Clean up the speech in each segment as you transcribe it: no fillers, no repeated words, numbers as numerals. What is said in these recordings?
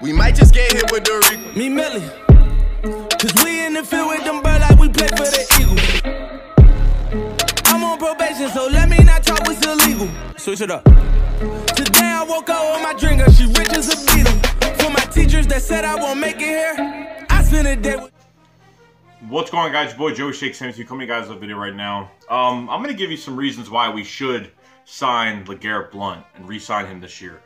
We might just get hit with the Rico. Me Millie. Cause we in the field with them birds like we play for the Eagles. I'm on probation, so let me not talk what's illegal. Switch it up. Today I woke up with my drinker, she rich as a beetle. For my teachers that said I won't make it here, I spent a day with... What's going on, guys? Your boy Joey Shake 72 coming to you guys with a video right now. I'm going to give you some reasons why we should sign LeGarrette Blount and re-sign him this year.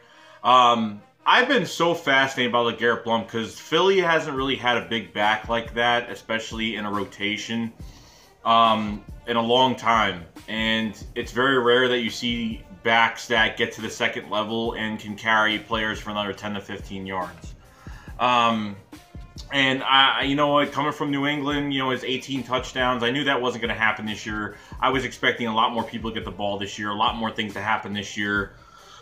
I've been so fascinated by LeGarrette Blount because Philly hasn't really had a big back like that, especially in a rotation, in a long time. And it's very rare that you see backs that get to the second level and can carry players for another 10 to 15 yards. And you know what, coming from New England, you know, his 18 touchdowns, I knew that wasn't going to happen this year. I was expecting a lot more people to get the ball this year, a lot more things to happen this year.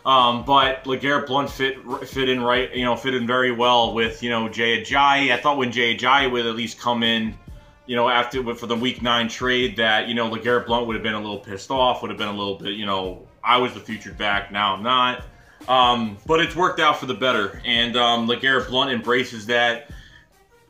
But LeGarrette Blount fit in right, you know, fit in very well with, you know, Jay Ajayi. I thought when Jay Ajayi would at least come in, you know, for the Week 9 trade, that, you know, LeGarrette Blount would have been a little pissed off, would have been a little bit, you know, I was the featured back, now I'm not. But it's worked out for the better, and LeGarrette Blount embraces that.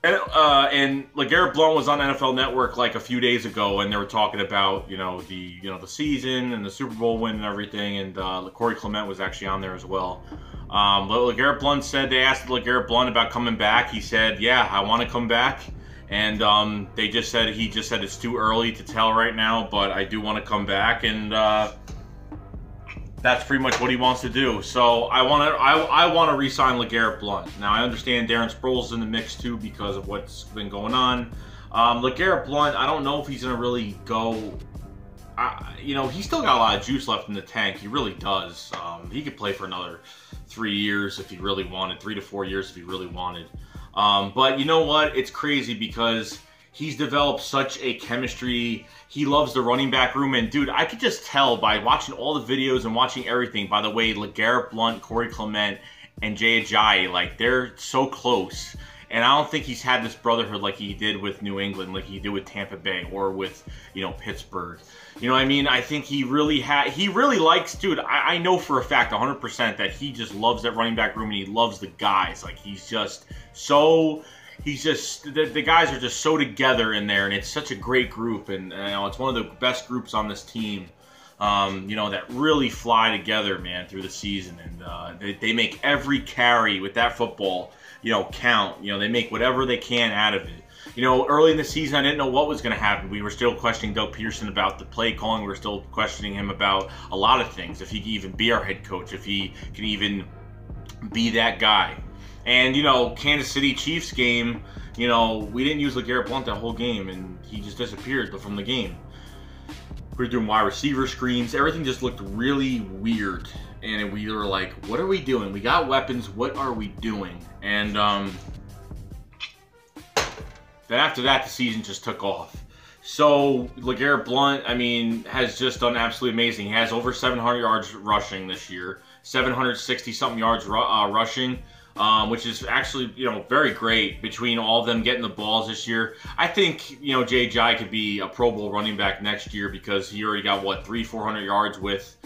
And LeGarrette Blount was on NFL Network like a few days ago, and they were talking about the season and the Super Bowl win and everything. And Corey Clement was actually on there as well. But LeGarrette Blount said, they asked LeGarrette Blount about coming back. He said, "Yeah, I want to come back." And he just said it's too early to tell right now, but I do want to come back. And that's pretty much what he wants to do. So I want to re-sign LeGarrette Blount. Now I understand Darren Sproles in the mix too because of what's been going on. LeGarrette Blount, I don't know if he's gonna really go. You know, he's still got a lot of juice left in the tank. He really does. He could play for another 3 years if he really wanted, 3 to 4 years if he really wanted. But you know what? It's crazy because he's developed such a chemistry. He loves the running back room. And, dude, I could just tell by watching all the videos and watching everything, by the way, LeGarrette Blount, Corey Clement, and Jay Ajayi, like, they're so close. And I don't think he's had this brotherhood like he did with New England, like he did with Tampa Bay or with, you know, Pittsburgh. You know what I mean? I think he really likes, dude, I know for a fact 100% that he just loves that running back room and he loves the guys. Like, he's just so... the guys are just so together in there, and it's such a great group, and you know, it's one of the best groups on this team, you know, that really fly together, man, through the season, and they make every carry with that football, you know, count. You know, they make whatever they can out of it. You know, early in the season, I didn't know what was going to happen. We were still questioning Doug Peterson about the play calling. We were still questioning him about a lot of things, if he can even be our head coach, if he can even be that guy. And, you know, Kansas City Chiefs game, you know, we didn't use LeGarrette Blount that whole game, and he just disappeared from the game. We were doing wide receiver screens. Everything just looked really weird. And we were like, what are we doing? We got weapons. What are we doing? And then after that, the season just took off. So LeGarrette Blount, I mean, has just done absolutely amazing. He has over 700 yards rushing this year, 760-something yards rushing. Which is actually, you know, very great between all of them getting the balls this year. I think, you know, Jay Ajayi could be a Pro Bowl running back next year because he already got, what, 300-400 yards with,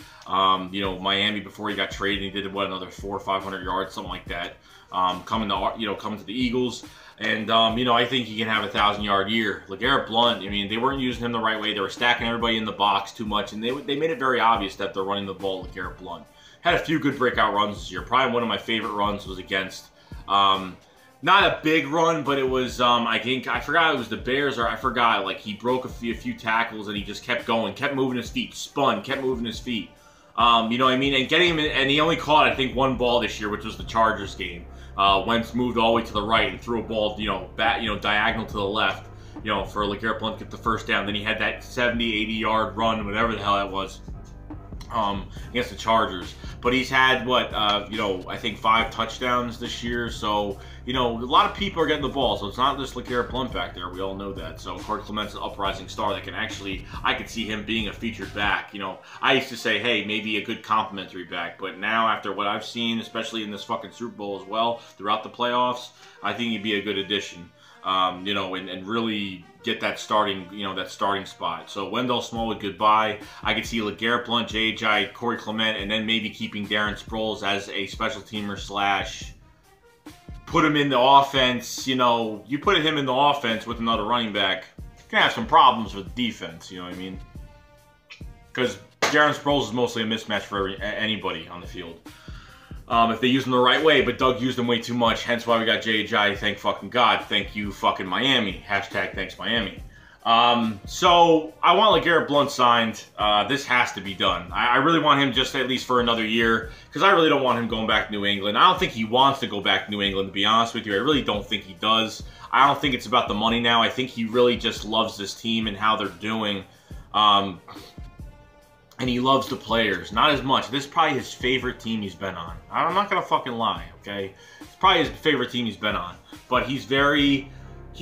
you know, Miami before he got traded. He did, what, another 400 or 500 yards, something like that, coming to the Eagles. And, you know, I think he can have a 1,000-yard year. LeGarrette Blount, I mean, they weren't using him the right way. They were stacking everybody in the box too much, and they made it very obvious that they're running the ball with LeGarrette Blount. Had a few good breakout runs this year. Probably one of my favorite runs was against, not a big run, but it was, I forgot it was the Bears, or I forgot, like, he broke a few tackles and he just kept going, kept moving his feet, spun, kept moving his feet. You know what I mean? And getting him in, and he only caught, I think, one ball this year, which was the Chargers game. Wentz moved all the way to the right and threw a ball, you know, diagonal to the left, you know, for LeGarrette Blount to get the first down. Then he had that 70, 80-yard run, whatever the hell that was, against the Chargers. But he's had, what, you know, I think 5 touchdowns this year. So, you know, a lot of people are getting the ball. So it's not just LeGarrette Blount back there. We all know that. So Corey Clement's an uprising star that can actually, I could see him being a featured back. You know, I used to say, hey, maybe a good complimentary back. But now, after what I've seen, especially in this fucking Super Bowl as well, throughout the playoffs, I think he'd be a good addition. You know, and really get that starting, you know, that starting spot. So Wendell Smallwood, goodbye. I could see LeGarrette Blount, Jay Ajayi, Corey Clement, and then maybe keeping Darren Sproles as a special teamer slash put him in the offense, you know, you put him in the offense with another running back, you're going to have some problems with defense, you know what I mean? Because Darren Sproles is mostly a mismatch for anybody on the field. If they use him the right way, but Doug used him way too much, hence why we got J.J. Thank fucking God. Thank you fucking Miami. Hashtag thanks Miami. So I want LeGarrette Blount signed. This has to be done. I really want him just at least for another year, because I really don't want him going back to New England. I don't think he wants to go back to New England, to be honest with you. I really don't think he does. I don't think it's about the money now. I think he really just loves this team and how they're doing. And he loves the players. Not as much. This is probably his favorite team he's been on. I'm not going to fucking lie, okay? It's probably his favorite team he's been on. But he's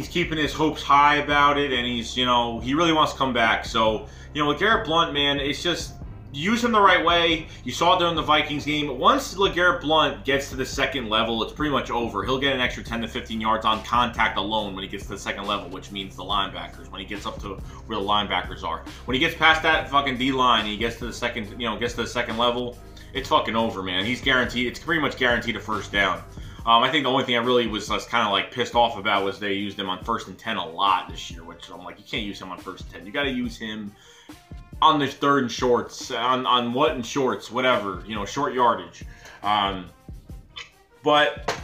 keeping his hopes high about it, and he's, you know, he really wants to come back. So, you know, LeGarrette Blount, man, it's just, use him the right way. You saw it during the Vikings game. Once LeGarrette Blount gets to the second level, it's pretty much over. He'll get an extra 10 to 15 yards on contact alone when he gets to the second level, which means the linebackers, when he gets up to where the linebackers are. When he gets past that fucking D-line and he gets to the second, you know, gets to the second level, it's fucking over, man. He's guaranteed, it's pretty much guaranteed a first down. I think the only thing I really was kind of like pissed off about was they used him on 1st and 10 a lot this year, which I'm like, you can't use him on 1st and 10. You got to use him on the 3rd and shorts, on what and shorts, whatever, you know, short yardage. But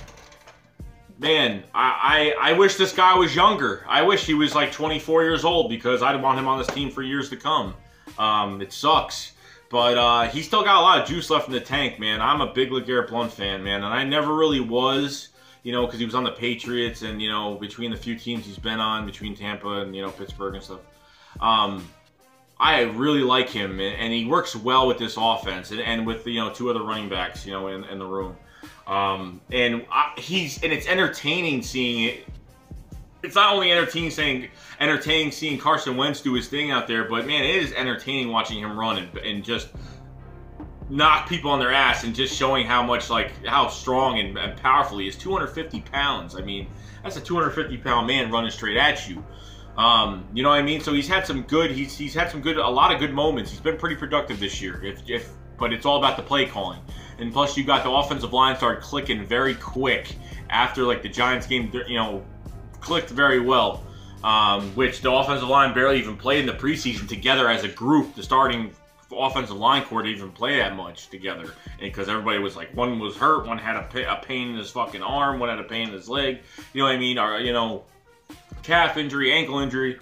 man, I wish this guy was younger. I wish he was like 24 years old, because I'd want him on this team for years to come. It sucks. But he's still got a lot of juice left in the tank, man. I'm a big LeGarrette Blount fan, man. And I never really was, you know, because he was on the Patriots and, you know, between the few teams he's been on, between Tampa and, you know, Pittsburgh and stuff. I really like him, and he works well with this offense and with, you know, 2 other running backs, you know, in the room. And it's entertaining seeing it. It's not only entertaining seeing Carson Wentz do his thing out there, but man, it is entertaining watching him run and just knock people on their ass and just showing how much, like, how strong and powerful he is. 250 pounds. I mean, that's a 250-pound man running straight at you. You know what I mean? So he's had some good. He's had a lot of good moments. He's been pretty productive this year. But it's all about the play calling. And plus, you got the offensive line started clicking very quick after, like, the Giants game. You know, clicked very well, which the offensive line barely even played in the preseason together as a group. The starting offensive line core didn't even play that much together, because everybody was like, one was hurt, one had a pain in his fucking arm, one had a pain in his leg, you know what I mean, or, you know, calf injury, ankle injury.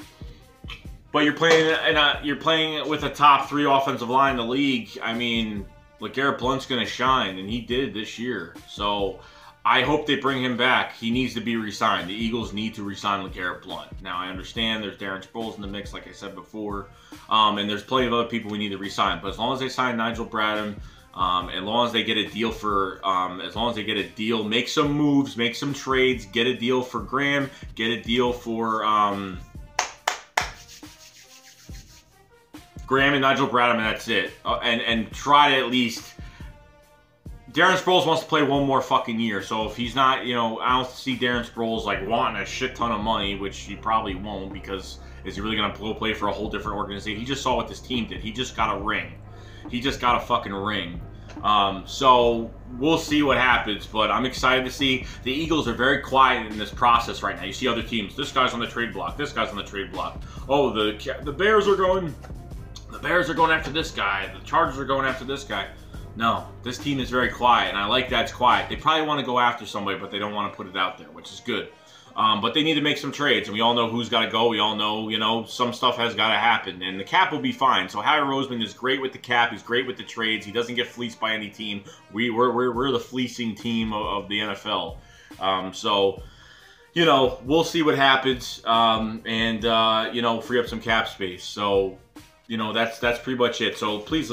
But you're playing with a top 3 offensive line in the league. I mean, LeGarrette Blount's gonna shine, and he did this year. So I hope they bring him back. He needs to be re-signed. The Eagles need to re-sign LeGarrette Blount. Now, I understand there's Darren Sproles in the mix, like I said before, and there's plenty of other people we need to re-sign. But as long as they sign Nigel Bradham, as long as they get a deal for, make some moves, make some trades, get a deal for Graham, get a deal for Graham and Nigel Bradham, and that's it. And try to at least. Darren Sproles wants to play 1 more fucking year, so if he's not, you know, I don't see Darren Sproles like wanting a shit ton of money, which he probably won't, because is he really gonna go play for a whole different organization? He just saw what this team did. He just got a ring. He just got a fucking ring. So we'll see what happens, but I'm excited to see. The Eagles are very quiet in this process right now. You see other teams. This guy's on the trade block. This guy's on the trade block. Oh, the Bears are going. The Bears are going after this guy. The Chargers are going after this guy. No, this team is very quiet, and I like that it's quiet. They probably want to go after somebody, but they don't want to put it out there, which is good. But they need to make some trades, and we all know who's got to go. We all know, you know, some stuff has got to happen, and the cap will be fine. So Howie Roseman is great with the cap. He's great with the trades. He doesn't get fleeced by any team. We're the fleecing team of the NFL. So, you know, we'll see what happens, and you know, free up some cap space. So, you know, that's pretty much it. So please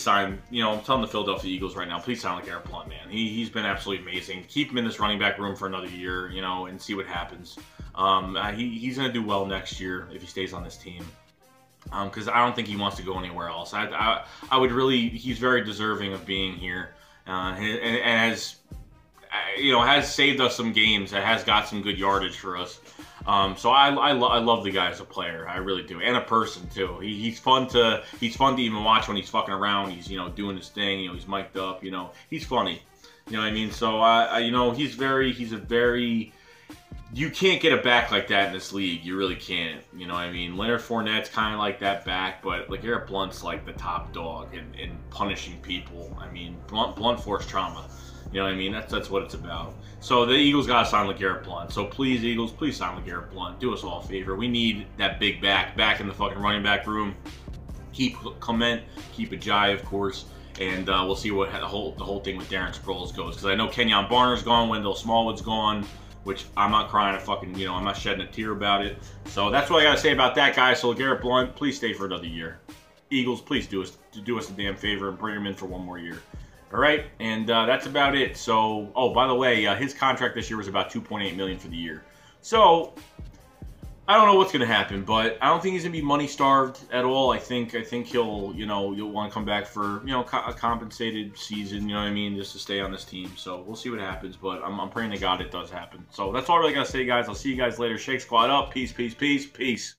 sign. You know, I'm telling the Philadelphia Eagles right now, please sign LeGarrette Blount, man. He's been absolutely amazing. Keep him in this running back room for another year, you know, and see what happens. He's gonna do well next year if he stays on this team. Because I don't think he wants to go anywhere else. I would really. He's very deserving of being here, and has, you know, has saved us some games. That has got some good yardage for us. So I love the guy as a player. I really do, and a person too. He's fun to even watch when he's fucking around. He's, you know, doing his thing. You know, he's mic'd up. You know, he's funny. You know what I mean? So, you know, he's a very, you can't get a back like that in this league. You really can't. You know what I mean? Leonard Fournette's kind of like that back, but LeGarrette Blount's like the top dog in punishing people. I mean, Blount forced trauma. You know what I mean? That's what it's about. So the Eagles got to sign LeGarrette Blount. So please, Eagles, please sign LeGarrette Blount. Do us all a favor. We need that big back in the fucking running back room. Keep Clement, keep Ajayi, of course. And we'll see what the whole thing with Darren Sproles goes. Because I know Kenyon Barner's gone, Wendell Smallwood's gone, which I'm not crying I'm not shedding a tear about it. So that's what I got to say about that, guy. So LeGarrette Blount, please stay for another year. Eagles, please do us a damn favor and bring him in for one more year. All right, and that's about it. So, oh, by the way, his contract this year was about $2.8 million for the year. So, I don't know what's gonna happen, but I don't think he's gonna be money starved at all. I think he'll, you'll want to come back for, a compensated season. You know what I mean, just to stay on this team. So we'll see what happens, but I'm praying to God it does happen. So that's all I really gotta say, guys. I'll see you guys later. Shake Squad up. Peace, peace, peace, peace.